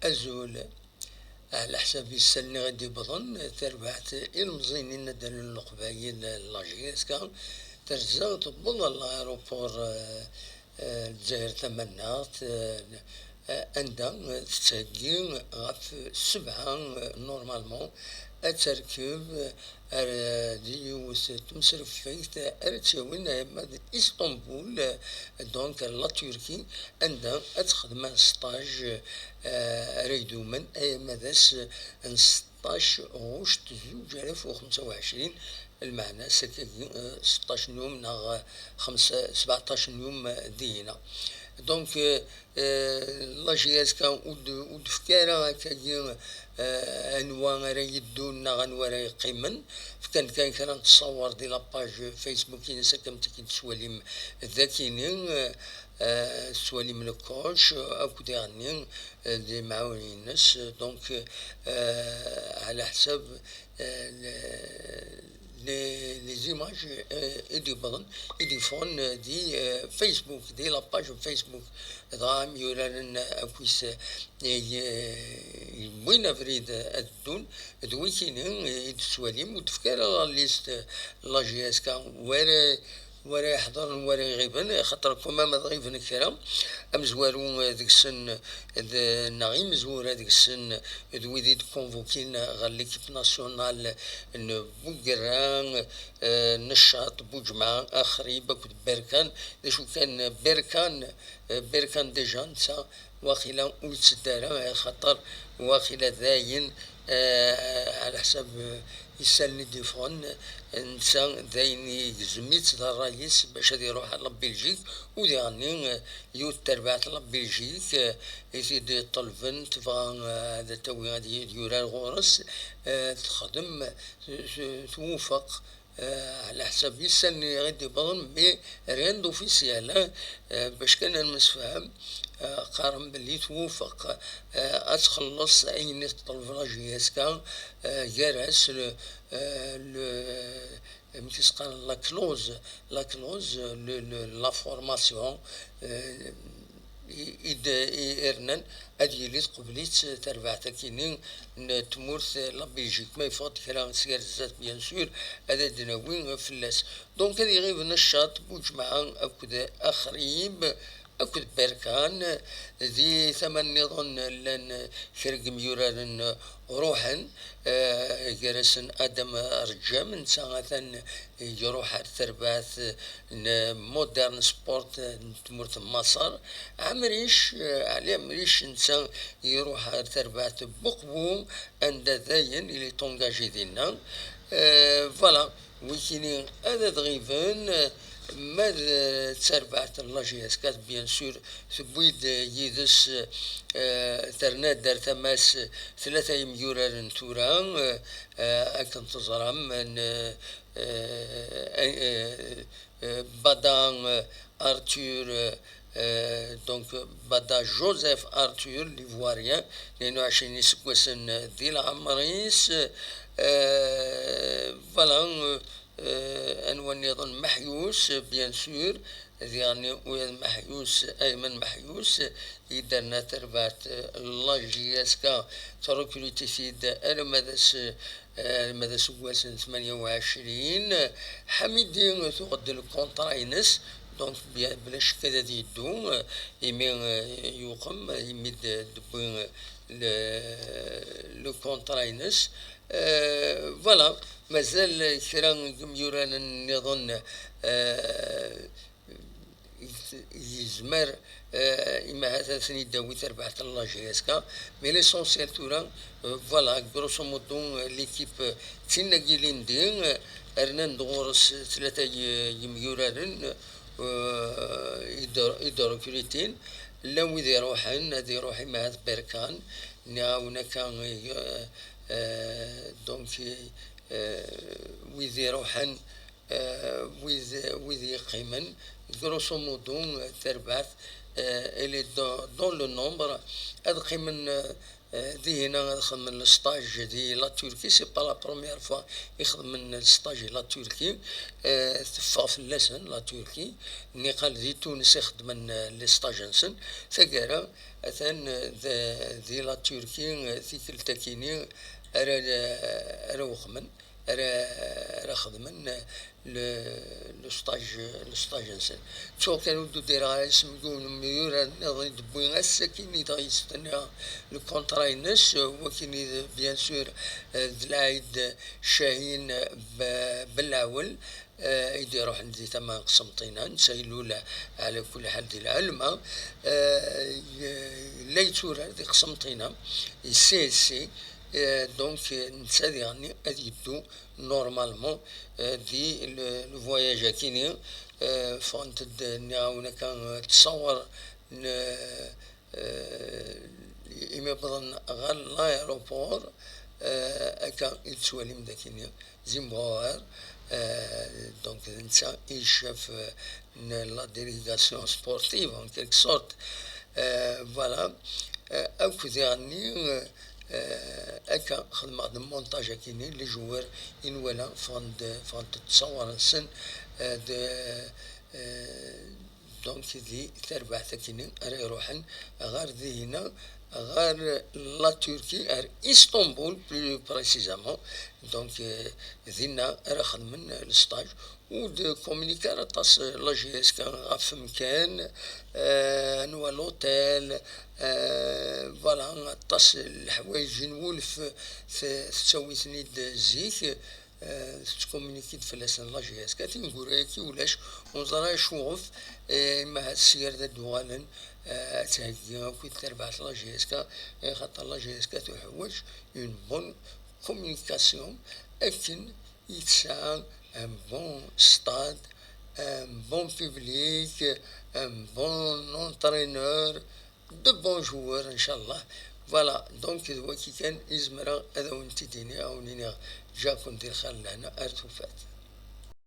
أزول على حساب السنة غادي بظن تربحت المزينين ندير القبايل لاجيسكا ترزا تبض الأيروبور الجزائر تمنات عندها تساقي غف 7 نورمالمون التركيب ديوس تمسرف فيت أرتشاوين ماد إسطنبول دونك لا تركي عندها تخدم ستاج ريدو من أي مداس 16 غشت 2025 المعنى 16 يوم نغ 17 يوم دينا دونك لا جي اس كا ود فكاره هكايا انواع راه يدونا غنوا راه يقيمن كان كان نتصور دي لاباج فيسبوك ينسى كم تكين سواليم ذاكينين سواليم الكوش اكو ديغنين دي معاونين الناس دونك على حساب les images et du bon et du fond دي فيسبوك دي لاباج فيسبوك ضام يوران اكويس وين فريد الدون دويكين يتسواليم وتفكر ليست لا جي اس كا ورا يحضر ورا يغيبن خاطر كوما ما تغيبن كرا امزوارو ديك السن نغي مزور هذيك السن دويدي كونفوكين غير ليكيب ناسيونال بوكران نشاط بوجمع اخري باكو بركان شو كان بركان ديجا نتا واخيلا ويتسدارا خاطر واخيلا ذاين على حساب يسالني ديفون انسان داين زميت الرئيس باش غادي يروح على بلجيك ودي غني يوت تربعت على بلجيك يزيد طلبن تبغى هذا توي غادي يورا الغورس تخدم توفق على حساب يسالني غادي بظن مي ريان دوفيسيال باش كان المسفهم قارن باللي توفق اتخلص عيني الطلب جياسكا جرس متيس قال لا كلوز لا فورماسيون إيرنان أدي لي قبليت تربعتا كينين تمورث لا بلجيك ما يفوت كلام سير الزات بيان سور هذا دناوين فلاس دونك هذه غير نشاط بوجمعان أكد أخريب أكد بركان ذي ثمن نظن لن شرق ميوران روحا جرسن أدم رجام ساعة يروح الترباث مودرن سبورت تمرت مصر عمريش على عمريش إنسان يروح الترباث بقبو عند ذاين اللي تونجاجي دينا فوالا ويكيني هذا تغيبان ماذا تربعت الله جي اس كات بيان سور ثبويد يدس ترنات دار تماس 3 يورار توران اكن تزرم من بدان ارتور دونك بدا جوزيف ارتور ليفواريان لانه عشان يسكوسن دي العمريس فوالا أنوان يظن محيوس بيان سور يعني محيوس أيمن محيوس يدرنا تربات الله جياسكا تركلتي سيد أنا ماذا سواسن 28 حميدين تغد الكونتراينس دونك بلا شك هذا يدو يمين يقم يمد دبوين لو كونتراينس فوالا مازال كرا يوران نظن يزمر إما هذا ثني داوي تربحة الله جياسكا مي ليسونسيال تورا فوالا غروسو مودو ليكيب تينا جيلين دين أرنان دغورس 3 يميوران يدورو كريتين لو إذا يروحن هذا يروحي مع هذا بركان نعاونا كان دونك ويذي روحا ويذي قيما غروسو مودو تربعث إلي دون لو نومبر. أدخي من دي هنا يخدم من الستاج دي لا تركي، سي با لا بروميير فوا يخدم من الستاج لا تركي. تفا في اللسن لا تركي ني قال دي تونس يخدم لي ستاج نسن ثقارا أثان دي لا تركي ثيك التاكيني أرا وخمن أرا خدمن لو ستاج نسن شو كانوا دو دير اسم يقول ميورا نظري دبوين السكيني تغيستنى لو كونترا ينس وكيني بيان سور دلايد شاهين بالعول يديروا عندي ثما قسمطينا نسيلوا له على كل حال دي العلمة ليتورا دي قسمطينا سي دونك نسى يعني أديدو نورمالمون دي الفواياج كيني فانت نعاونا كان تصور إما بدن غير لايروبور أكا يتسوالي مداكيني زيمبوار دونك نسى يشاف لا ديليغاسيون سبورتيف en quelque sorte فوالا أو يعني أكا خدمة المونتاج كيني لي جوار إن ولا فاند تصور السن دونك دي تربع ثكيني أري روحن غير ذي هنا غير لا تركي غير اسطنبول بلو بريسيزامون دونك ذينا أري خدمن الستاج ود كومونيكار طاس لا جي اس كان غاف مكان نوا لوتيل فوالا طاس الحوايج نولف تسوي ثنيد زيك تكومونيكيت في لسان لا جي اس كاتي نقول هيكي ولاش ونزرا شوف ما هاد السير ذا دوالن تهجي كي تربعت لا جي اس كا خاطر لا جي اس كا تحوج اون بون كومونيكاسيون اكن يتساعد un bon stade, un bon public, un bon entraîneur, de bons joueurs, Inch'Allah. Voilà, donc كي كان يزمرا هذا وانت ديني او نينا جا كنت دير خلنا ارتفات.